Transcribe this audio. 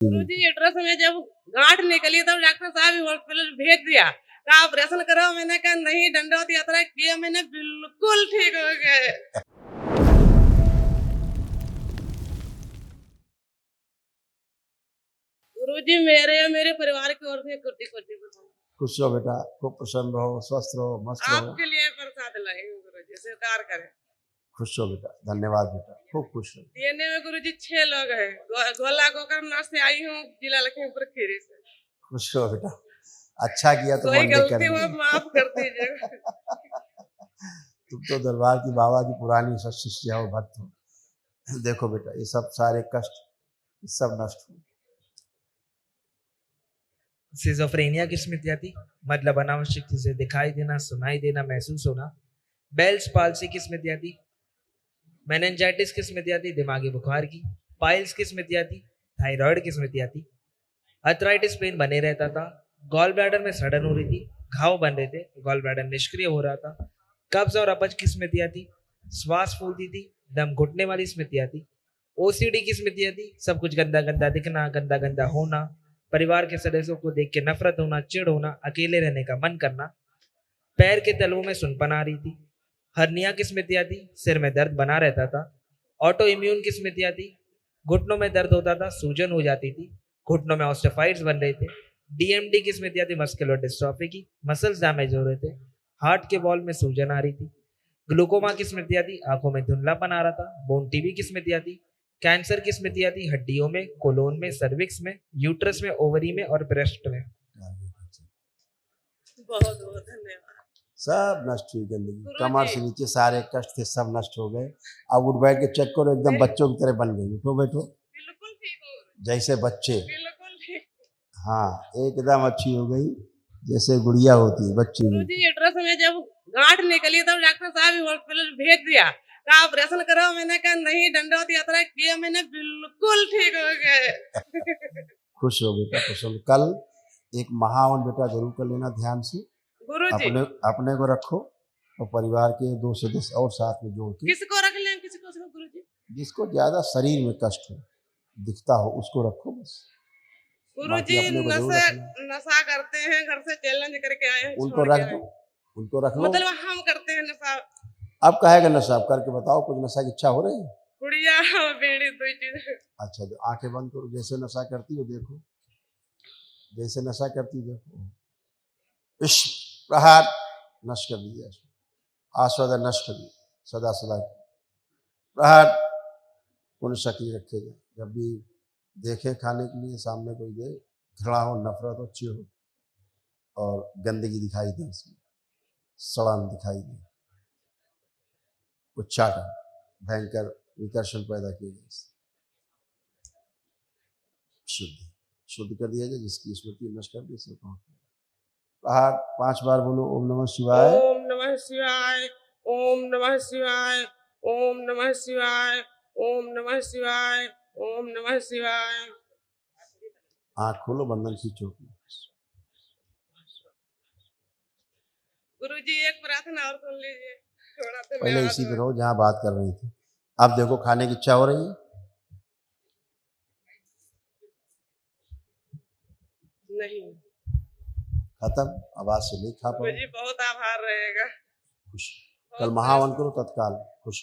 गुरुजी address में जब गांठ निकली तब डॉक्टर साहब हॉस्पिटल भेज दिया, कहा ऑपरेशन करो। मैंने कहा नहीं, दंडवत यात्रा किया मैंने, बिल्कुल ठीक हो गए। गुरुजी मेरे परिवार की ओर से कोटि कोटि खुश रहो बेटा, खूब प्रसन्न रहो, स्वस्थ रहो, मस्त रहो। आपके लिए प्रसाद लाई हूँ गुरुजी, स्वीकार करें। खुश रहो बेटा, धन्यवाद बेटा, खूब खुश रहो। डीएनए में गुरुजी 6 लोग हैं। गोला गोकर्ण से आई हूँ, जिला लखीमपुर खीरी से। खुश रहो बेटा, अच्छा किया तो कोई वनडे कर गलती हो दी। माफ कर दीजिएगा। तुम तो दरबार की बाबा की पुरानी शिष्य हो, भक्त हो। देखो बेटा, ये सब सारे कष्ट सब नष्ट हो। सिजोफ्रेनिया की स्मृतियाँ थी, मतलब अनावश्यक चीजें दिखाई देना, सुनाई देना, महसूस होना। बेल्स पाल्सी की स्मृतियाँ थी, मेनिंजाइटिस की स्मृतियाँ थी, दिमागी बुखार की। पाइल्स की स्मृतियाँ थी, थायराइड की स्मृतियाँ थी। अर्थराइटिस पेन बने रहता था, गॉल ब्लैडर में सड़न हो रही थी, घाव बन रहे थे, गॉल ब्लैडर निष्क्रिय हो रहा था। कब्ज और अपच की स्मृतियाँ थी, श्वास फूलती थी, दम घुटने वाली स्मृतियाँ थी। ओसीडी की स्मृतियाँ थी, सब कुछ गंदा गंदा दिखना, गंदा गंदा होना, परिवार के सदस्यों को देख के नफरत होना, चिढ़ होना, अकेले रहने का मन करना। पैर के तलवों में सुनपन आ रही थी। हर्निया की स्मृतियाँ थी, सिर में दर्द बना रहता था। ऑटो इम्यून की स्मृतियाँ थी, घुटनों में दर्द होता था, सूजन हो जाती थी, घुटनों में ऑस्टियोफाइट्स बन रहे थे। डीएमडी की स्मृतियाँ थी, मस्कुलर डिस्ट्रॉफी की, मसल्स डैमेज हो रहे थे, हार्ट के बॉल में सूजन आ रही थी। ग्लूकोमा की स्मृतियाँ थी, आंखों में धुंधलापन आ रहा था। बोन टीबी की स्मृतियाँ थी, कैंसर की स्मृतियाँ थी, हड्डियों में, कोलोन में, सर्विक्स में, यूट्रस में, ओवरी में और ब्रेस्ट में। बहुत बहुत धन्यवाद। सब नष्ट हुई गंदगी, गुरुजी। कमर से नीचे सारे कष्ट थे, सब नष्ट हो गए। अब उठ बैठ के चेक करो, एकदम बच्चों की तरह बन गई। उठो बैठो, बिल्कुल ठीक हो गए, जैसे बच्चे। बिल्कुल ठीक। हाँ, एकदम अच्छी हो गई, जैसे गुड़िया होती है बच्ची। गुरुजी एड्रेस में जब गांठ निकली तब डॉक्टर साहब हॉस्पिटल भेज दिया, कहा ऑपरेशन करो। मैंने कहा नहीं, दंडवत यात्रा किया मैंने, बिल्कुल ठीक हो गए। खुश हो बेटा, खुश हो। कल एक महावन बेटा जरूर कर लेना ध्यान से। गुरुजी अपने को रखो और परिवार के 2 सदस्य और साथ में जोड़ के। किसको रख लें, किसको गुरुजी? जिसको ज्यादा शरीर में कष्ट हो, दिखता हो, उसको रखो बस। गुरुजी नशा करते हैं, घर से चैलेंज करके आए हैं, उनको रख दो, उनको रख लो। मतलब हम करते हैं नशा। अब कहेगा नशा, अब करके बताओ, कुछ नशा की इच्छा हो रही है? गुड़िया बीड़ी, दो चीज। अच्छा, तो आंखें बंद करो, जैसे नशा करती हो देखो, जैसे नशा करती देखो। इश्क प्रहार नष्ट कर दिया, आस्वाद नष्ट कर दिया, सदा सदा प्रहार पुण्य शक्ति रखेगा। जब भी देखे खाने के लिए सामने कोई दे, घृणा हो, नफरत हो, चिढ़ हो और गंदगी दिखाई दे, उसमें सड़न दिखाई दे, उच्चाटन, भयंकर विकर्षण पैदा किए जाए, शुद्ध कर दिया जाए, जिसकी स्मृति नष्ट कर दी। प्रहार 5 बार बोलो, ओम नमः शिवाय, ओम नमः शिवाय, ओम नमः शिवाय, ओम नमः शिवाय, ओम नमः शिवाय, ओम नमः शिवाय। आँख खोलो, बंधन खींचो। गुरुजी एक प्रार्थना और सुन लीजिए, थोड़ा सा। पहले इसी पे रहो जहाँ बात कर रही थी। अब देखो, खाने की इच्छा हो रही है? नहीं, खत्म, आवाज से नहीं खा पाओ। गुरुजी बहुत आभार रहेगा। खुश, कल महावन करो तत्काल। खुश।